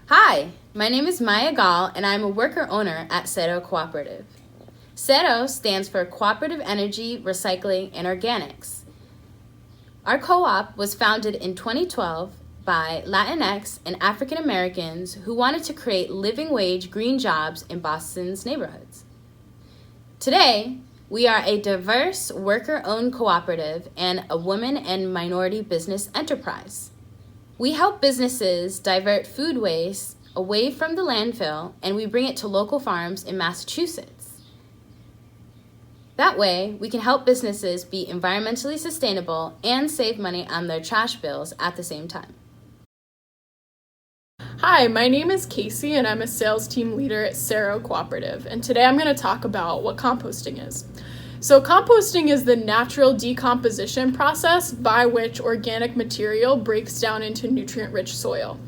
Hi, my name is Maya Gall and I'm a worker owner at CERO Cooperative. CERO stands for Cooperative Energy, Recycling, and Organics. Our co-op was founded in 2012 by Latinx and African Americans who wanted to create living wage green jobs in Boston's neighborhoods. Today, we are a diverse worker-owned cooperative and a women and minority business enterprise. We help businesses divert food waste away from the landfill and we bring it to local farms in Massachusetts. That way, we can help businesses be environmentally sustainable and save money on their trash bills at the same time. Hi, my name is Casey and I'm a sales team leader at CERO Cooperative, and today I'm going to talk about what composting is. So composting is the natural decomposition process by which organic material breaks down into nutrient-rich soil.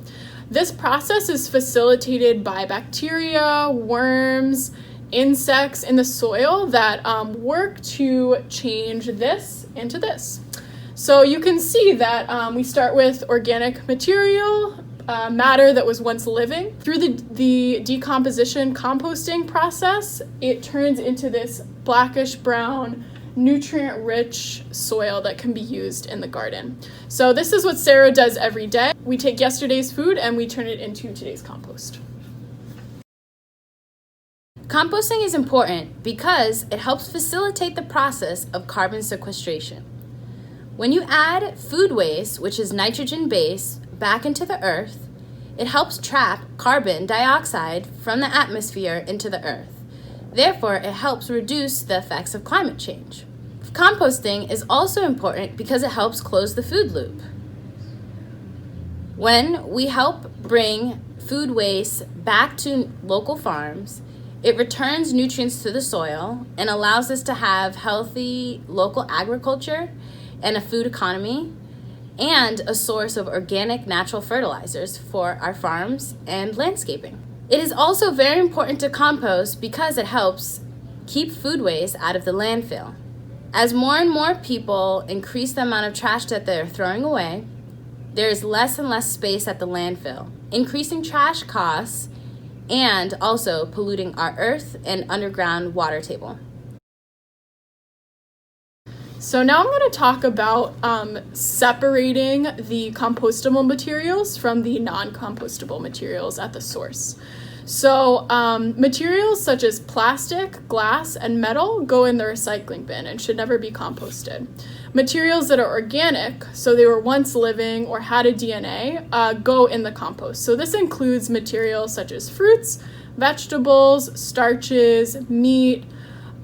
This process is facilitated by bacteria, worms, insects in the soil that work to change this into this. So you can see that we start with organic material, matter that was once living. Through the decomposition composting process, it turns into this blackish brown, nutrient-rich soil that can be used in the garden. So this is what CERO does every day. We take yesterday's food and we turn it into today's compost. Composting is important because it helps facilitate the process of carbon sequestration. When you add food waste, which is nitrogen-based, back into the earth, it helps trap carbon dioxide from the atmosphere into the earth. Therefore, it helps reduce the effects of climate change. Composting is also important because it helps close the food loop. When we help bring food waste back to local farms, it returns nutrients to the soil and allows us to have healthy local agriculture and a food economy, and a source of organic natural fertilizers for our farms and landscaping. It is also very important to compost because it helps keep food waste out of the landfill. As more and more people increase the amount of trash that they're throwing away, there is less and less space at the landfill, increasing trash costs and also polluting our earth and underground water table. So now I'm going to talk about separating the compostable materials from the non-compostable materials at the source. So materials such as plastic, glass, and metal go in the recycling bin and should never be composted. Materials that are organic, so they were once living or had a DNA, go in the compost. So this includes materials such as fruits, vegetables, starches, meat,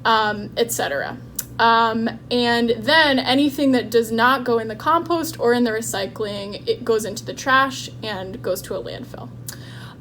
etc. And then anything that does not go in the compost or in the recycling, it goes into the trash and goes to a landfill.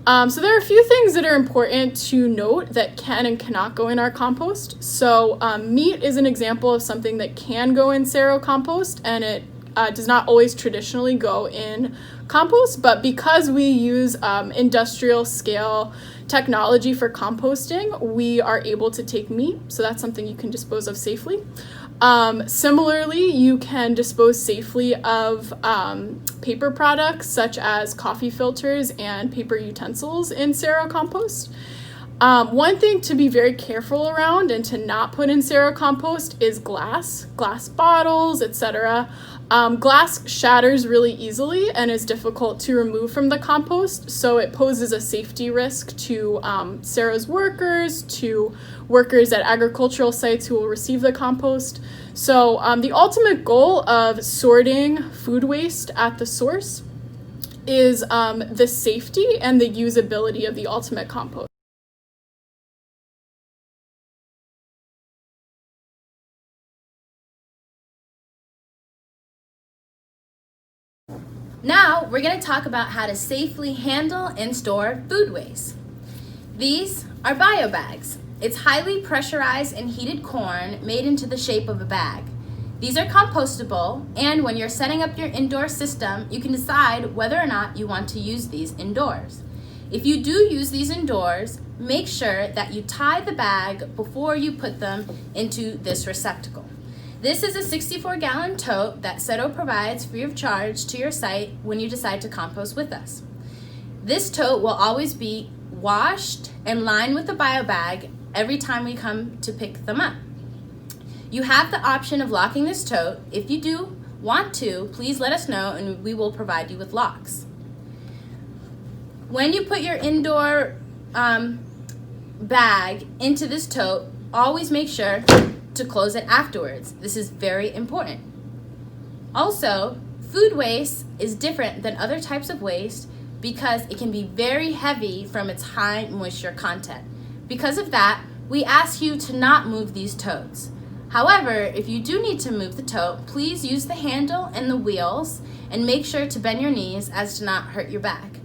So there are a few things that are important to note that can and cannot go in our compost. So meat is an example of something that can go in CERO compost, and it does not always traditionally go in compost, but because we use industrial scale technology for composting, we are able to take meat, so that's something you can dispose of safely. Similarly, you can dispose safely of paper products such as coffee filters and paper utensils in CERO compost. One thing to be very careful around and to not put in CERO compost is glass bottles, etc. Glass shatters really easily and is difficult to remove from the compost, so it poses a safety risk to CERO's workers, to workers at agricultural sites who will receive the compost. So the ultimate goal of sorting food waste at the source is the safety and the usability of the ultimate compost. Now, we're going to talk about how to safely handle and store food waste. These are bio bags. It's highly pressurized and heated corn made into the shape of a bag. These are compostable, and when you're setting up your indoor system, you can decide whether or not you want to use these indoors. If you do use these indoors, make sure that you tie the bag before you put them into this receptacle. This is a 64-gallon tote that CERO provides free of charge to your site when you decide to compost with us. This tote will always be washed and lined with a bio bag every time we come to pick them up. You have the option of locking this tote. If you do want to, please let us know and we will provide you with locks. When you put your indoor bag into this tote, always make sure to close it afterwards. This is very important. Also, food waste is different than other types of waste because it can be very heavy from its high moisture content. Because of that, we ask you to not move these totes. However, if you do need to move the tote, please use the handle and the wheels and make sure to bend your knees as to not hurt your back.